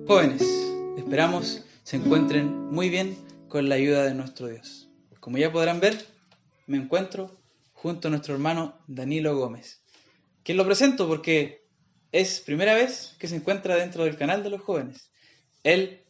Jóvenes, esperamos se encuentren muy bien con la ayuda de nuestro Dios. Como ya podrán ver, me encuentro junto a nuestro hermano Danilo Gómez, quien lo presento porque es primera vez que se encuentra dentro del canal de los jóvenes. Él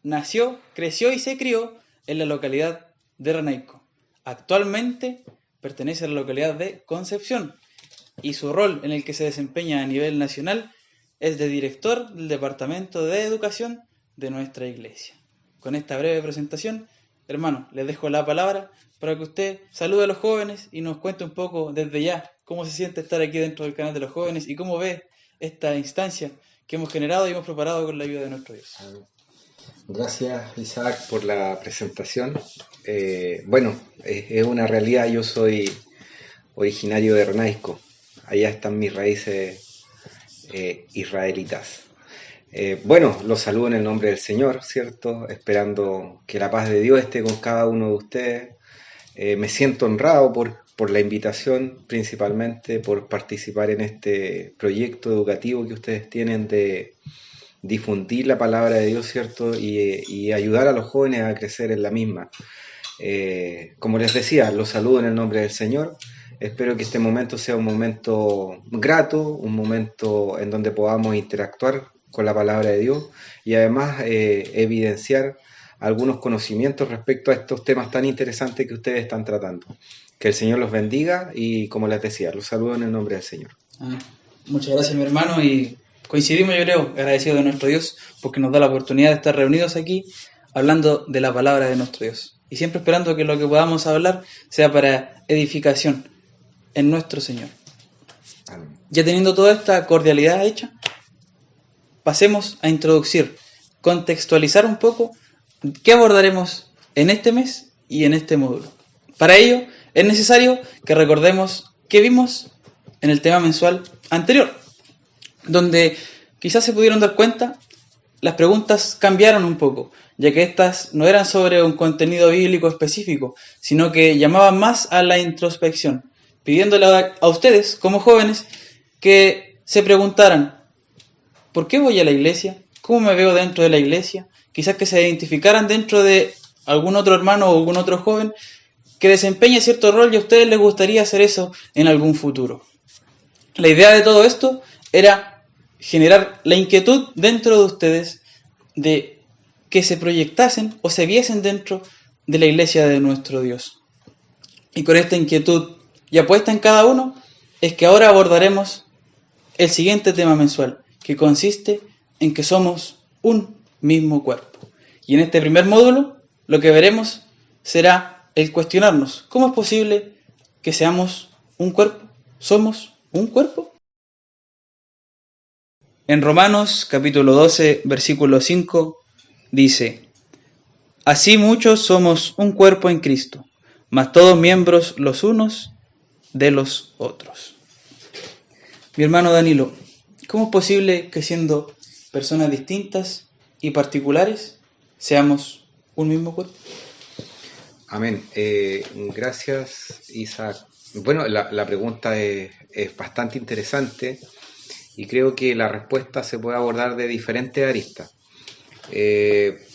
nació, creció y se crió en la localidad de Renaico. Actualmente pertenece a la localidad de Concepción y su rol en el que se desempeña a nivel nacional es de director del Departamento de Educación de nuestra iglesia. Con esta breve presentación, hermano, les dejo la palabra para que usted salude a los jóvenes y nos cuente un poco desde ya cómo se siente estar aquí dentro del canal de los jóvenes y cómo ve esta instancia que hemos generado y hemos preparado con la ayuda de nuestro Dios. Gracias, Isaac, por la presentación. Es una realidad. Yo soy originario de Renaico. Allá están mis raíces israelitas. Los saludo en el nombre del Señor, ¿cierto? Esperando que la paz de Dios esté con cada uno de ustedes. Me siento honrado por la invitación, principalmente por participar en este proyecto educativo que ustedes tienen de difundir la palabra de Dios, ¿cierto? Y ayudar a los jóvenes a crecer en la misma. Como les decía, los saludo en el nombre del Señor. Espero que este momento sea un momento grato, un momento en donde podamos interactuar con la palabra de Dios y además evidenciar algunos conocimientos respecto a estos temas tan interesantes que ustedes están tratando. Que el Señor los bendiga y, como les decía, los saludo en el nombre del Señor. Muchas gracias, mi hermano, y coincidimos, yo creo, agradecidos de nuestro Dios porque nos da la oportunidad de estar reunidos aquí hablando de la palabra de nuestro Dios y siempre esperando que lo que podamos hablar sea para edificación en nuestro Señor. Amén. Ya teniendo toda esta cordialidad hecha, pasemos a introducir, contextualizar un poco qué abordaremos en este mes y en este módulo. Para ello es necesario que recordemos qué vimos en el tema mensual anterior, donde quizás se pudieron dar cuenta, las preguntas cambiaron un poco, ya que estas no eran sobre un contenido bíblico específico, sino que llamaban más a la introspección, pidiéndole a ustedes, como jóvenes, que se preguntaran, ¿por qué voy a la iglesia? ¿Cómo me veo dentro de la iglesia? Quizás que se identificaran dentro de algún otro hermano o algún otro joven que desempeñe cierto rol y a ustedes les gustaría hacer eso en algún futuro. La idea de todo esto era generar la inquietud dentro de ustedes de que se proyectasen o se viesen dentro de la iglesia de nuestro Dios. Y con esta inquietud ya puesta en cada uno, es que ahora abordaremos el siguiente tema mensual, que consiste en que somos un mismo cuerpo. Y en este primer módulo, lo que veremos será el cuestionarnos, ¿cómo es posible que seamos un cuerpo? ¿Somos un cuerpo? En Romanos capítulo 12, versículo 5, dice, así muchos somos un cuerpo en Cristo, mas todos miembros los unos de los otros. Mi hermano Danilo, ¿cómo es posible que siendo personas distintas y particulares seamos un mismo cuerpo? Amén. Gracias, Isaac. Bueno, la pregunta es bastante interesante y creo que la respuesta se puede abordar de diferentes aristas.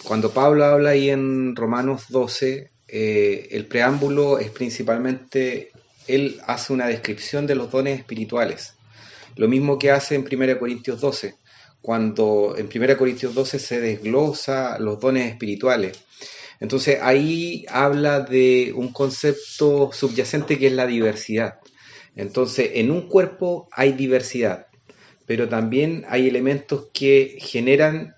Cuando Pablo habla ahí en Romanos 12, el preámbulo es principalmente, él hace una descripción de los dones espirituales. Lo mismo que hace en 1 Corintios 12, cuando en 1 Corintios 12 se desglosa los dones espirituales. Entonces ahí habla de un concepto subyacente que es la diversidad. Entonces en un cuerpo hay diversidad, pero también hay elementos que generan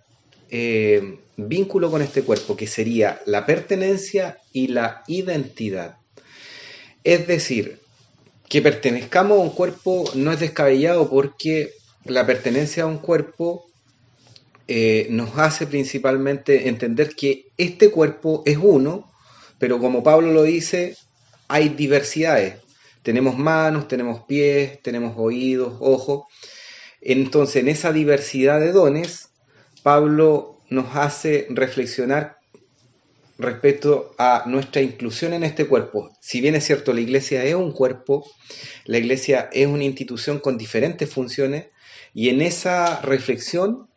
vínculo con este cuerpo, que sería la pertenencia y la identidad. Es decir, que pertenezcamos a un cuerpo no es descabellado porque la pertenencia a un cuerpo nos hace principalmente entender que este cuerpo es uno, pero como Pablo lo dice, hay diversidades. Tenemos manos, tenemos pies, tenemos oídos, ojos. Entonces, en esa diversidad de dones, Pablo nos hace reflexionar respecto a nuestra inclusión en este cuerpo. Si bien es cierto, la iglesia es un cuerpo, la iglesia es una institución con diferentes funciones, y en esa reflexión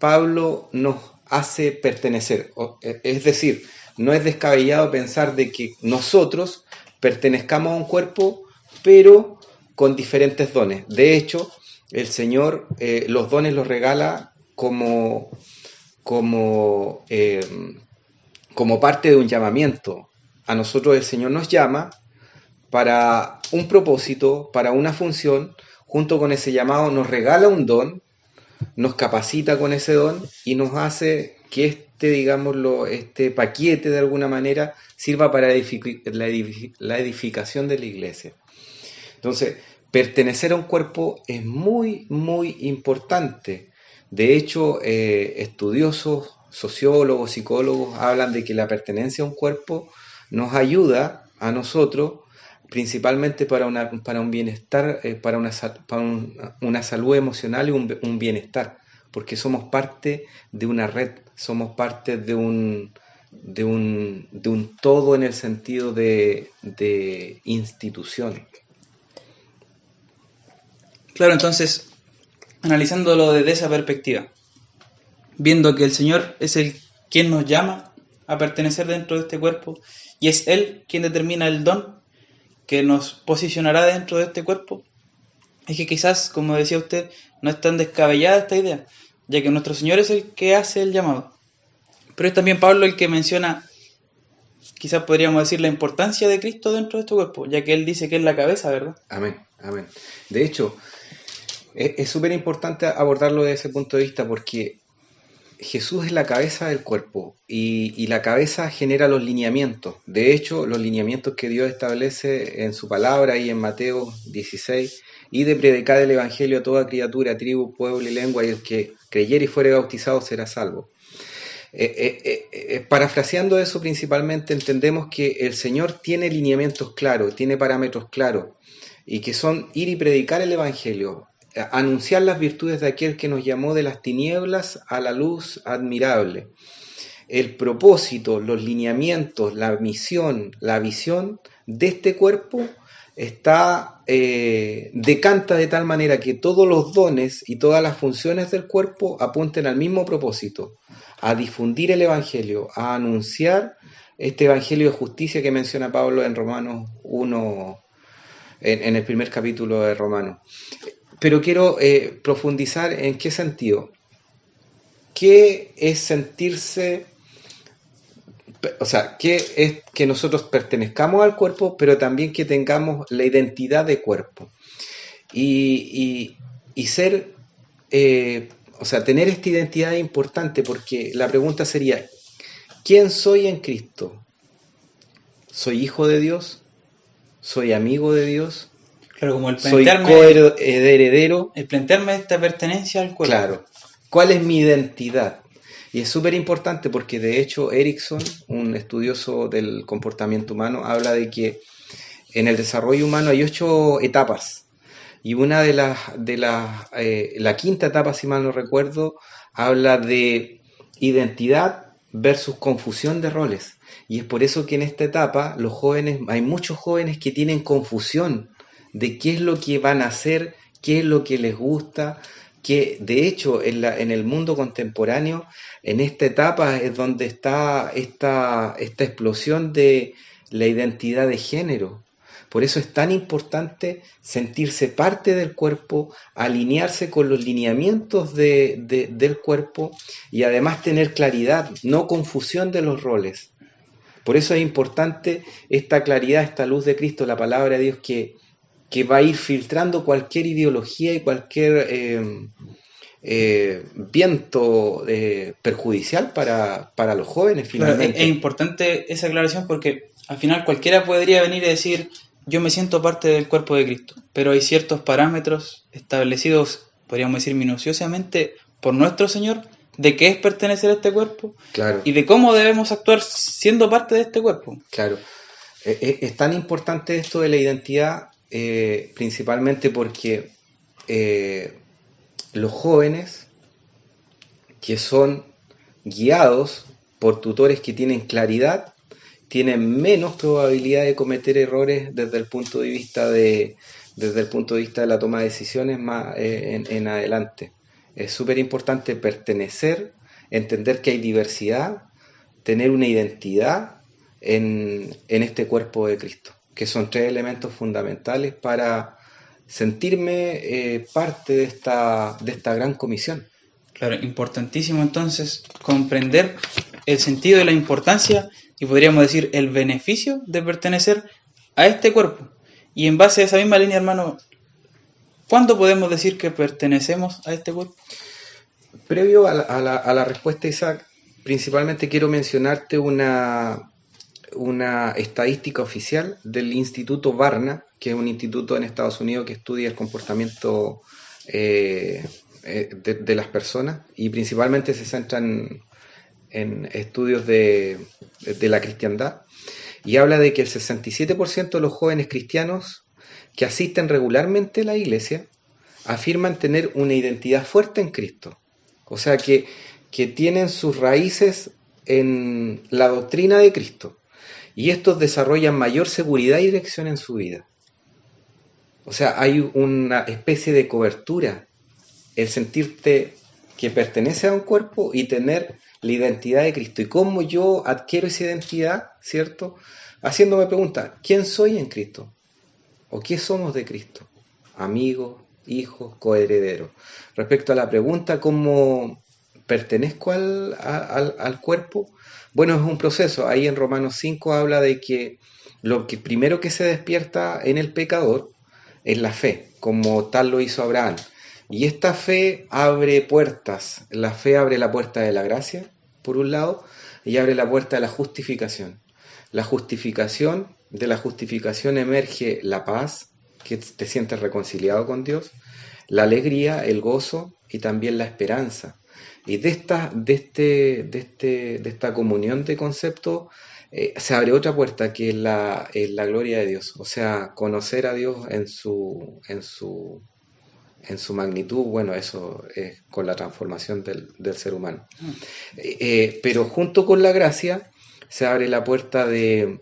Pablo nos hace pertenecer. Es decir, no es descabellado pensar de que nosotros pertenezcamos a un cuerpo, pero con diferentes dones. De hecho, el Señor los dones los regala como parte de un llamamiento. A nosotros el Señor nos llama para un propósito, para una función. Junto con ese llamado nos regala un don, nos capacita con ese don y nos hace que este paquete de alguna manera sirva para la edificación de la iglesia. Entonces, pertenecer a un cuerpo es muy, muy importante. De hecho, estudiosos, sociólogos, psicólogos hablan de que la pertenencia a un cuerpo nos ayuda a nosotros principalmente para un bienestar, para una salud emocional y un bienestar, porque somos parte de una red, somos parte de un todo en el sentido de institución. Claro, entonces, analizándolo desde esa perspectiva, viendo que el Señor es quien nos llama a pertenecer dentro de este cuerpo y es Él quien determina el don que nos posicionará dentro de este cuerpo, es que quizás, como decía usted, no es tan descabellada esta idea, ya que nuestro Señor es el que hace el llamado. Pero es también Pablo el que menciona, quizás podríamos decir, la importancia de Cristo dentro de este cuerpo, ya que Él dice que es la cabeza, ¿verdad? Amén, amén. De hecho, es súper importante abordarlo desde ese punto de vista porque Jesús es la cabeza del cuerpo y la cabeza genera los lineamientos. De hecho, los lineamientos que Dios establece en su palabra y en Mateo 16, y de predicar el evangelio a toda criatura, tribu, pueblo y lengua, y el que creyere y fuere bautizado será salvo. Parafraseando eso principalmente, entendemos que el Señor tiene lineamientos claros, tiene parámetros claros, y que son ir y predicar el evangelio, anunciar las virtudes de aquel que nos llamó de las tinieblas a la luz admirable. El propósito, los lineamientos, la misión, la visión de este cuerpo decanta de tal manera que todos los dones y todas las funciones del cuerpo apunten al mismo propósito, a difundir el evangelio, a anunciar este evangelio de justicia que menciona Pablo en Romanos 1, en el primer capítulo de Romanos. Pero quiero profundizar en qué sentido. ¿Qué es sentirse? O sea, ¿qué es que nosotros pertenezcamos al cuerpo, pero también que tengamos la identidad de cuerpo? Y ser, o sea, tener esta identidad es importante porque la pregunta sería, ¿quién soy en Cristo? ¿Soy hijo de Dios? ¿Soy amigo de Dios? Claro, como el ¿Soy plantearme, coheredero? el plantearme esta pertenencia al cuerpo. Claro. ¿Cuál es mi identidad? Y es súper importante porque de hecho Erickson, un estudioso del comportamiento humano, habla de que en el desarrollo humano hay 8 etapas. Y una de la quinta etapa, si mal no recuerdo, habla de identidad versus confusión de roles. Y es por eso que en esta etapa los jóvenes, hay muchos jóvenes que tienen confusión de qué es lo que van a hacer, qué es lo que les gusta, que de hecho en el mundo contemporáneo, en esta etapa es donde está esta explosión de la identidad de género. Por eso es tan importante sentirse parte del cuerpo, alinearse con los lineamientos del cuerpo y además tener claridad, no confusión de los roles. Por eso es importante esta claridad, esta luz de Cristo, la palabra de Dios que va a ir filtrando cualquier ideología y cualquier viento perjudicial para los jóvenes finalmente. Claro, es importante esa aclaración porque al final cualquiera podría venir y decir yo me siento parte del cuerpo de Cristo, pero hay ciertos parámetros establecidos, podríamos decir minuciosamente, por nuestro Señor, de qué es pertenecer a este cuerpo, claro, y de cómo debemos actuar siendo parte de este cuerpo. Claro, es tan importante esto de la identidad, principalmente porque los jóvenes que son guiados por tutores que tienen claridad, tienen menos probabilidad de cometer errores desde el punto de vista de la toma de decisiones más en adelante. Es súper importante pertenecer, entender que hay diversidad, tener una identidad en este cuerpo de Cristo, que son tres elementos fundamentales para sentirme parte de esta gran comisión. Claro, importantísimo entonces comprender el sentido y la importancia y podríamos decir el beneficio de pertenecer a este cuerpo. Y en base a esa misma línea, hermano, ¿cuándo podemos decir que pertenecemos a este cuerpo? Previo a la respuesta, Isaac, principalmente quiero mencionarte una estadística oficial del Instituto Barna, que es un instituto en Estados Unidos que estudia el comportamiento de las personas y principalmente se centra en estudios de la cristiandad, y habla de que el 67% de los jóvenes cristianos que asisten regularmente a la iglesia afirman tener una identidad fuerte en Cristo. O sea, que tienen sus raíces en la doctrina de Cristo. Y estos desarrollan mayor seguridad y dirección en su vida. O sea, hay una especie de cobertura, el sentirte que pertenece a un cuerpo y tener la identidad de Cristo. ¿Y cómo yo adquiero esa identidad? ¿Cierto? Haciéndome preguntas, ¿quién soy en Cristo? ¿O qué somos de Cristo? Amigos, hijos, coherederos. Respecto a la pregunta, ¿cómo pertenezco al cuerpo? Bueno, es un proceso. Ahí en Romanos 5 habla de que lo que primero que se despierta en el pecador es la fe, como tal lo hizo Abraham. Y esta fe abre puertas. La fe abre la puerta de la gracia, por un lado, y abre la puerta de la justificación. De la justificación emerge la paz, que te sientes reconciliado con Dios, la alegría, el gozo y también la esperanza. Y de esta comunión de conceptos se abre otra puerta que es la gloria de Dios, o sea, conocer a Dios en su magnitud. Bueno, eso es con la transformación del ser humano. Pero junto con la gracia se abre la puerta de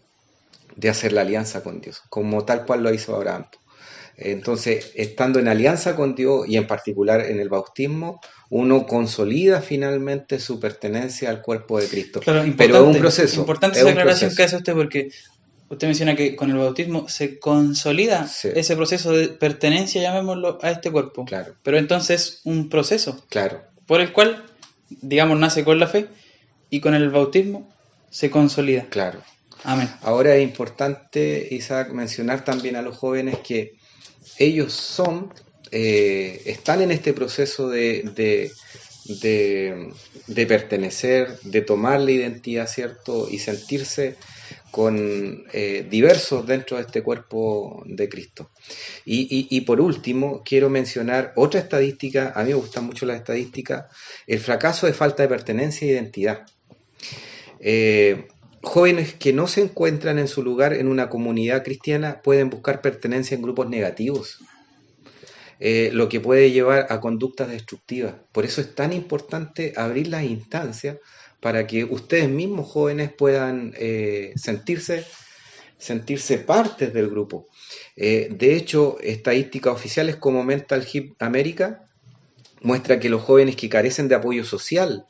hacer la alianza con Dios, como tal cual lo hizo Abraham. Entonces, estando en alianza con Dios y en particular en el bautismo, uno consolida finalmente su pertenencia al cuerpo de Cristo. Claro, pero es un proceso. Importante es esa un aclaración proceso. que hace usted porque usted menciona que con el bautismo se consolida Sí. ese proceso de pertenencia, llamémoslo, a este cuerpo. Claro. Pero entonces un proceso Claro. por el cual, digamos, nace con la fe y con el bautismo se consolida. Claro. Amén. Ahora es importante, Isaac, mencionar también a los jóvenes que ellos están en este proceso de pertenecer, de tomar la identidad, ¿cierto? Y sentirse con diversos dentro de este cuerpo de Cristo. Y por último, quiero mencionar otra estadística. A mí me gustan mucho las estadísticas. El fracaso de falta de pertenencia e identidad. Jóvenes que no se encuentran en su lugar en una comunidad cristiana pueden buscar pertenencia en grupos negativos, lo que puede llevar a conductas destructivas. Por eso es tan importante abrir las instancias para que ustedes mismos, jóvenes, puedan sentirse partes del grupo. De hecho, estadísticas oficiales como Mental Health America muestra que los jóvenes que carecen de apoyo social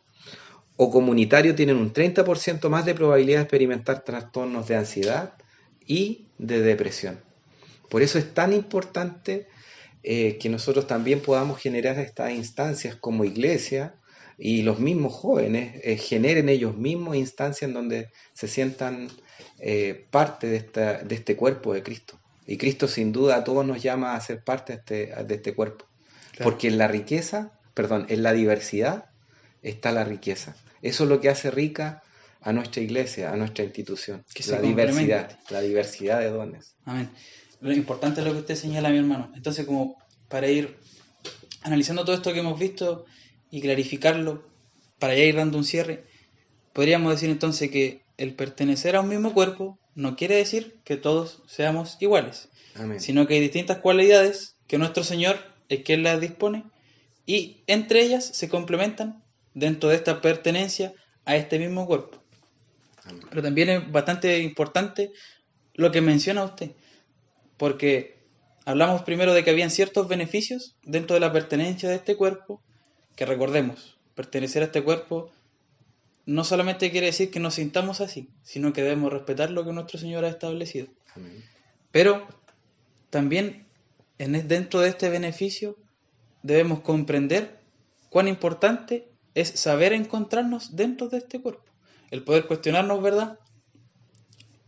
o comunitario tienen un 30% más de probabilidad de experimentar trastornos de ansiedad y de depresión. Por eso es tan importante que nosotros también podamos generar estas instancias como iglesia y los mismos jóvenes generen ellos mismos instancias en donde se sientan parte de este cuerpo de Cristo. Y Cristo sin duda a todos nos llama a ser parte de este cuerpo. Claro. Porque en la diversidad está la riqueza. Eso es lo que hace rica a nuestra iglesia, a nuestra institución. La diversidad de dones. Amén. Lo importante es lo que usted señala, mi hermano. Entonces, como para ir analizando todo esto que hemos visto y clarificarlo, para ya ir dando un cierre, podríamos decir entonces que el pertenecer a un mismo cuerpo no quiere decir que todos seamos iguales. Amén. Sino que hay distintas cualidades que nuestro Señor es quien las dispone y entre ellas se complementan dentro de esta pertenencia a este mismo cuerpo. Amén. Pero también es bastante importante lo que menciona usted, porque hablamos primero de que habían ciertos beneficios dentro de la pertenencia de este cuerpo, que recordemos, pertenecer a este cuerpo no solamente quiere decir que nos sintamos así, sino que debemos respetar lo que nuestro Señor ha establecido. Amén. Pero también dentro de este beneficio debemos comprender cuán importante es saber encontrarnos dentro de este cuerpo. El poder cuestionarnos, ¿verdad?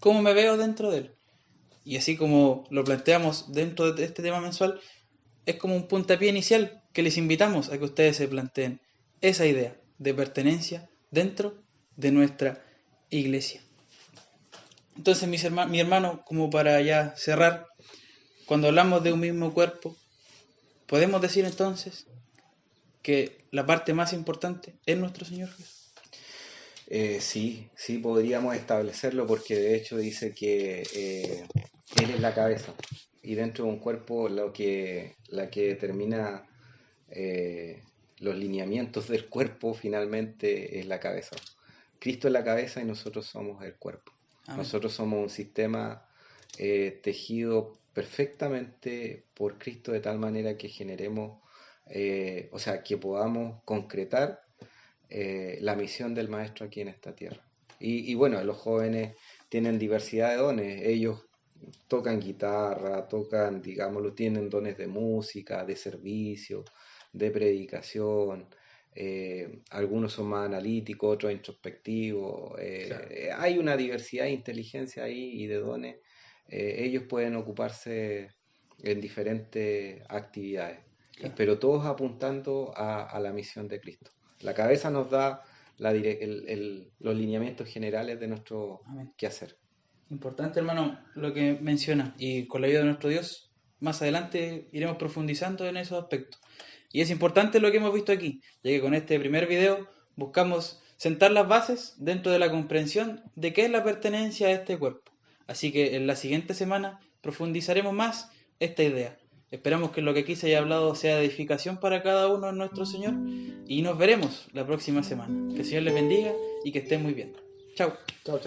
¿Cómo me veo dentro de él? Y así como lo planteamos dentro de este tema mensual, es como un puntapié inicial que les invitamos a que ustedes se planteen esa idea de pertenencia dentro de nuestra iglesia. Entonces, mi hermano, como para ya cerrar, cuando hablamos de un mismo cuerpo, podemos decir entonces que la parte más importante es nuestro Señor Jesús. Sí, podríamos establecerlo porque de hecho dice que Él es la cabeza y dentro de un cuerpo la que determina los lineamientos del cuerpo finalmente es la cabeza. Cristo es la cabeza y nosotros somos el cuerpo. Amén. Nosotros somos un sistema tejido perfectamente por Cristo de tal manera que generemos, que podamos concretar la misión del maestro aquí en esta tierra. Y bueno, los jóvenes tienen diversidad de dones. Ellos tocan guitarra, tienen dones de música, de servicio, de predicación. Algunos son más analíticos, otros introspectivos. Claro. Hay una diversidad de inteligencia ahí y de dones. Ellos pueden ocuparse en diferentes actividades, claro, pero todos apuntando a la misión de Cristo. La cabeza nos da los lineamientos generales de nuestro quehacer. Importante, hermano, lo que menciona, y con la ayuda de nuestro Dios, más adelante iremos profundizando en esos aspectos. Y es importante lo que hemos visto aquí, ya que con este primer video buscamos sentar las bases dentro de la comprensión de qué es la pertenencia a este cuerpo. Así que en la siguiente semana profundizaremos más esta idea. Esperamos que lo que aquí se haya hablado sea de edificación para cada uno de nuestro Señor y nos veremos la próxima semana. Que el Señor les bendiga y que estén muy bien. Chao. Chao.